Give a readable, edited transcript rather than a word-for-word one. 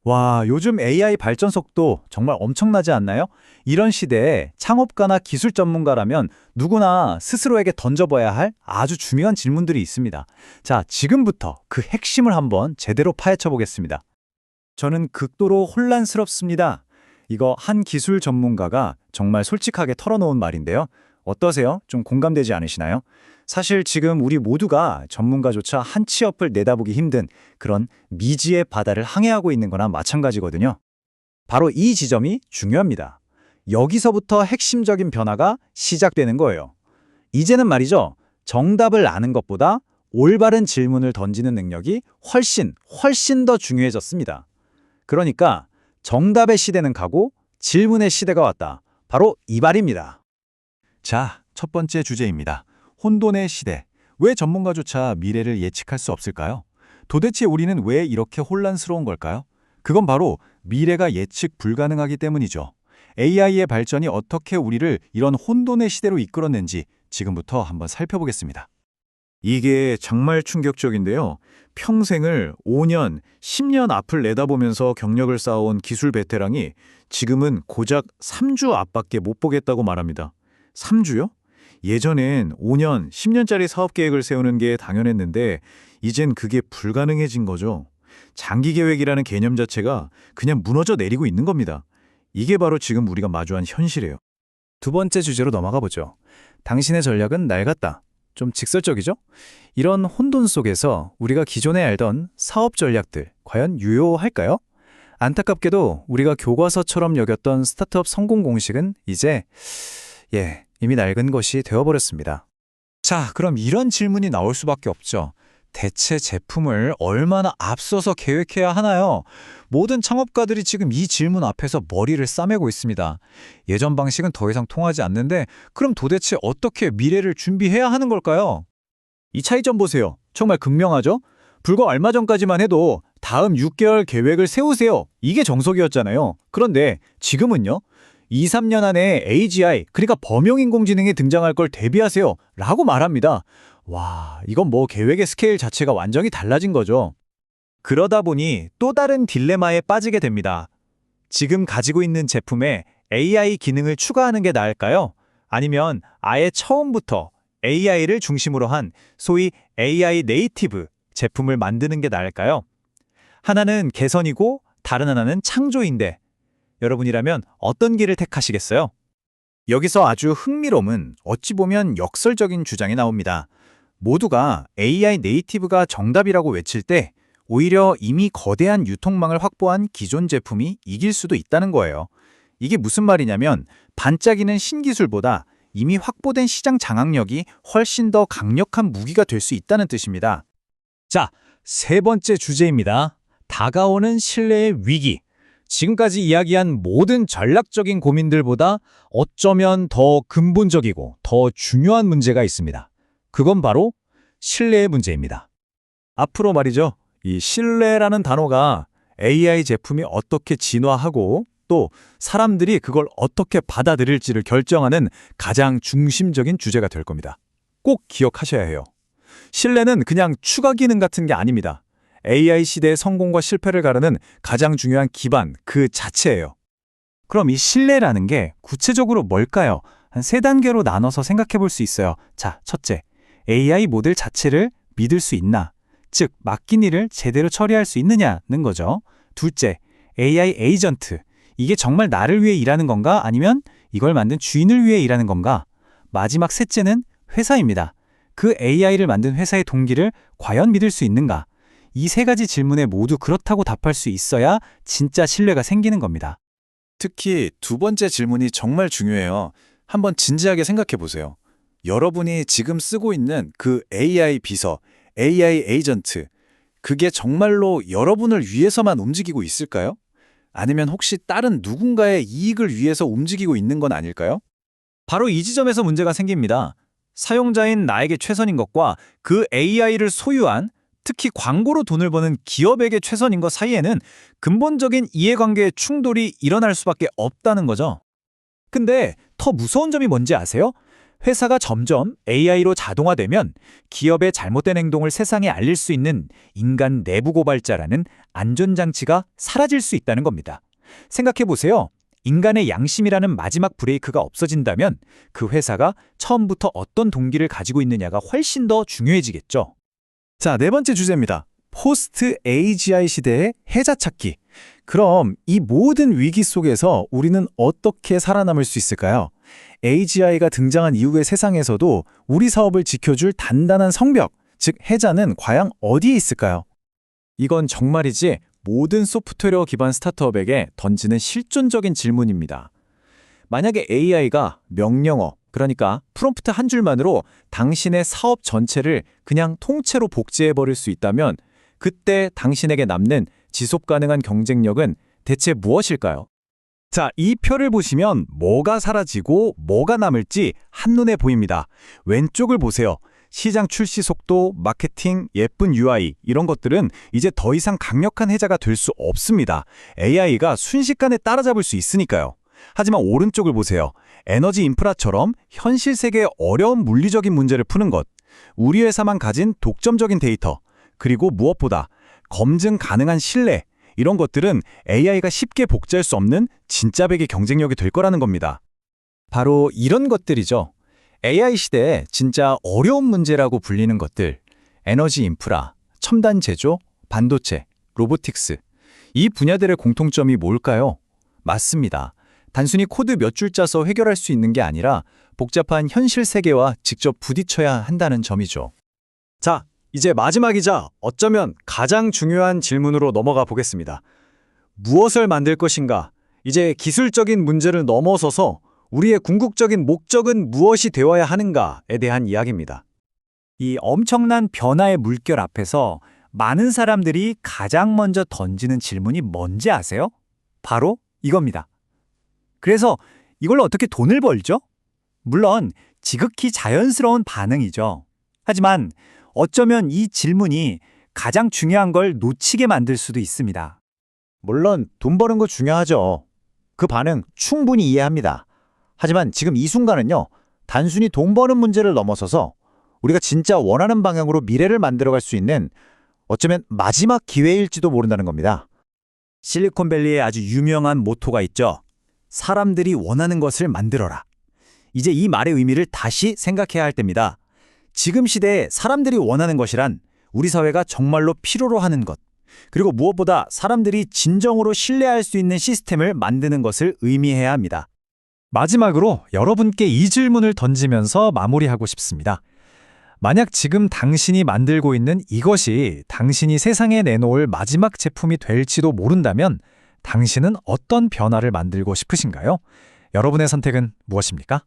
와, 요즘 AI 발전 속도 정말 엄청나지 않나요? 이런 시대에 창업가나 기술 전문가라면 누구나 스스로에게 던져봐야 할 아주 중요한 질문들이 있습니다. 자, 지금부터 그 핵심을 한번 제대로 파헤쳐 보겠습니다. 저는 극도로 혼란스럽습니다. 이거 한 기술 전문가가 정말 솔직하게 털어놓은 말인데요. 어떠세요? 좀 공감되지 않으시나요? 사실 지금 우리 모두가 전문가조차 한 치 앞을 내다보기 힘든 그런 미지의 바다를 항해하고 있는 거나 마찬가지거든요. 바로 이 지점이 중요합니다. 여기서부터 핵심적인 변화가 시작되는 거예요. 이제는 말이죠. 정답을 아는 것보다 올바른 질문을 던지는 능력이 훨씬 더 중요해졌습니다. 그러니까 정답의 시대는 가고 질문의 시대가 왔다. 바로 이 말입니다. 자, 첫 번째 주제입니다. 혼돈의 시대. 왜 전문가조차 미래를 예측할 수 없을까요? 도대체 우리는 왜 이렇게 혼란스러운 걸까요? 그건 바로 미래가 예측 불가능하기 때문이죠. AI의 발전이 어떻게 우리를 이런 혼돈의 시대로 이끌었는지 지금부터 한번 살펴보겠습니다. 이게 정말 충격적인데요. 평생을 5년, 10년 앞을 내다보면서 경력을 쌓아온 기술 베테랑이 지금은 고작 3주 앞밖에 못 보겠다고 말합니다. 3주요? 예전엔 5년, 10년짜리 사업 계획을 세우는 게 당연했는데 이젠 그게 불가능해진 거죠. 장기 계획이라는 개념 자체가 그냥 무너져 내리고 있는 겁니다. 이게 바로 지금 우리가 마주한 현실이에요. 두 번째 주제로 넘어가 보죠. 당신의 전략은 낡았다. 좀 직설적이죠? 이런 혼돈 속에서 우리가 기존에 알던 사업 전략들 과연 유효할까요? 안타깝게도 우리가 교과서처럼 여겼던 스타트업 성공 공식은 이제 이미 낡은 것이 되어버렸습니다. 자, 그럼 이런 질문이 나올 수밖에 없죠. 대체 제품을 얼마나 앞서서 계획해야 하나요? 모든 창업가들이 지금 이 질문 앞에서 머리를 싸매고 있습니다. 예전 방식은 더 이상 통하지 않는데 그럼 도대체 어떻게 미래를 준비해야 하는 걸까요? 이 차이점 보세요. 정말 극명하죠? 불과 얼마 전까지만 해도 다음 6개월 계획을 세우세요. 이게 정석이었잖아요. 그런데 지금은요? 2, 3년 안에 AGI, 그러니까 범용인공지능이 등장할 걸 대비하세요. 라고 말합니다. 와, 이건 뭐 계획의 스케일 자체가 완전히 달라진 거죠. 그러다 보니 또 다른 딜레마에 빠지게 됩니다. 지금 가지고 있는 제품에 AI 기능을 추가하는 게 나을까요? 아니면 아예 처음부터 AI를 중심으로 한 소위 AI 네이티브 제품을 만드는 게 나을까요? 하나는 개선이고 다른 하나는 창조인데 여러분이라면 어떤 길을 택하시겠어요? 여기서 아주 흥미로운 어찌 보면 역설적인 주장이 나옵니다. 모두가 AI 네이티브가 정답이라고 외칠 때 오히려 이미 거대한 유통망을 확보한 기존 제품이 이길 수도 있다는 거예요. 이게 무슨 말이냐면 반짝이는 신기술보다 이미 확보된 시장 장악력이 훨씬 더 강력한 무기가 될 수 있다는 뜻입니다. 자, 세 번째 주제입니다. 다가오는 신뢰의 위기. 지금까지 이야기한 모든 전략적인 고민들보다 어쩌면 더 근본적이고 더 중요한 문제가 있습니다. 그건 바로 신뢰의 문제입니다. 앞으로 말이죠. 이 신뢰라는 단어가 AI 제품이 어떻게 진화하고 또 사람들이 그걸 어떻게 받아들일지를 결정하는 가장 중심적인 주제가 될 겁니다. 꼭 기억하셔야 해요. 신뢰는 그냥 추가 기능 같은 게 아닙니다. AI 시대의 성공과 실패를 가르는 가장 중요한 기반 그 자체예요. 그럼 이 신뢰라는 게 구체적으로 뭘까요? 한 세 단계로 나눠서 생각해 볼 수 있어요. 자, 첫째, AI 모델 자체를 믿을 수 있나? 즉, 맡긴 일을 제대로 처리할 수 있느냐는 거죠. 둘째, AI 에이전트. 이게 정말 나를 위해 일하는 건가? 아니면 이걸 만든 주인을 위해 일하는 건가? 마지막 셋째는 회사입니다. 그 AI를 만든 회사의 동기를 과연 믿을 수 있는가? 이 세 가지 질문에 모두 그렇다고 답할 수 있어야 진짜 신뢰가 생기는 겁니다. 특히 두 번째 질문이 정말 중요해요. 한번 진지하게 생각해 보세요. 여러분이 지금 쓰고 있는 그 AI 비서, AI 에이전트, 그게 정말로 여러분을 위해서만 움직이고 있을까요? 아니면 혹시 다른 누군가의 이익을 위해서 움직이고 있는 건 아닐까요? 바로 이 지점에서 문제가 생깁니다. 사용자인 나에게 최선인 것과 그 AI를 소유한 특히 광고로 돈을 버는 기업에게 최선인 것 사이에는 근본적인 이해관계의 충돌이 일어날 수밖에 없다는 거죠. 근데 더 무서운 점이 뭔지 아세요? 회사가 점점 AI로 자동화되면 기업의 잘못된 행동을 세상에 알릴 수 있는 인간 내부 고발자라는 안전장치가 사라질 수 있다는 겁니다. 생각해보세요. 인간의 양심이라는 마지막 브레이크가 없어진다면 그 회사가 처음부터 어떤 동기를 가지고 있느냐가 훨씬 더 중요해지겠죠. 자, 네 번째 주제입니다. 포스트 AGI 시대의 해자 찾기. 그럼 이 모든 위기 속에서 우리는 어떻게 살아남을 수 있을까요? AGI가 등장한 이후의 세상에서도 우리 사업을 지켜줄 단단한 성벽, 즉 해자는 과연 어디에 있을까요? 이건 정말이지 모든 소프트웨어 기반 스타트업에게 던지는 실존적인 질문입니다. 만약에 AI가 명령어, 그러니까 프롬프트 한 줄만으로 당신의 사업 전체를 그냥 통째로 복제해버릴 수 있다면 그때 당신에게 남는 지속 가능한 경쟁력은 대체 무엇일까요? 자, 이 표를 보시면 뭐가 사라지고 뭐가 남을지 한눈에 보입니다. 왼쪽을 보세요. 시장 출시 속도, 마케팅, 예쁜 UI 이런 것들은 이제 더 이상 강력한 해자가 될 수 없습니다. AI가 순식간에 따라잡을 수 있으니까요. 하지만 오른쪽을 보세요. 에너지 인프라처럼 현실 세계의 어려운 물리적인 문제를 푸는 것, 우리 회사만 가진 독점적인 데이터, 그리고 무엇보다 검증 가능한 신뢰, 이런 것들은 AI가 쉽게 복제할 수 없는 진짜 백의 경쟁력이 될 거라는 겁니다. 바로 이런 것들이죠. AI 시대에 진짜 어려운 문제라고 불리는 것들, 에너지 인프라, 첨단 제조, 반도체, 로보틱스. 이 분야들의 공통점이 뭘까요? 맞습니다. 단순히 코드 몇 줄 짜서 해결할 수 있는 게 아니라 복잡한 현실 세계와 직접 부딪혀야 한다는 점이죠. 자, 이제 마지막이자 어쩌면 가장 중요한 질문으로 넘어가 보겠습니다. 무엇을 만들 것인가? 이제 기술적인 문제를 넘어서서 우리의 궁극적인 목적은 무엇이 되어야 하는가에 대한 이야기입니다. 이 엄청난 변화의 물결 앞에서 많은 사람들이 가장 먼저 던지는 질문이 뭔지 아세요? 바로 이겁니다. 그래서 이걸로 어떻게 돈을 벌죠? 물론 지극히 자연스러운 반응이죠. 하지만 어쩌면 이 질문이 가장 중요한 걸 놓치게 만들 수도 있습니다. 물론 돈 버는 거 중요하죠. 그 반응 충분히 이해합니다. 하지만 지금 이 순간은요, 단순히 돈 버는 문제를 넘어서서 우리가 진짜 원하는 방향으로 미래를 만들어갈 수 있는 어쩌면 마지막 기회일지도 모른다는 겁니다. 실리콘밸리에 아주 유명한 모토가 있죠. 사람들이 원하는 것을 만들어라. 이제 이 말의 의미를 다시 생각해야 할 때입니다. 지금 시대에 사람들이 원하는 것이란 우리 사회가 정말로 필요로 하는 것, 그리고 무엇보다 사람들이 진정으로 신뢰할 수 있는 시스템을 만드는 것을 의미해야 합니다. 마지막으로 여러분께 이 질문을 던지면서 마무리하고 싶습니다. 만약 지금 당신이 만들고 있는 이것이 당신이 세상에 내놓을 마지막 제품이 될지도 모른다면 당신은 어떤 변화를 만들고 싶으신가요? 여러분의 선택은 무엇입니까?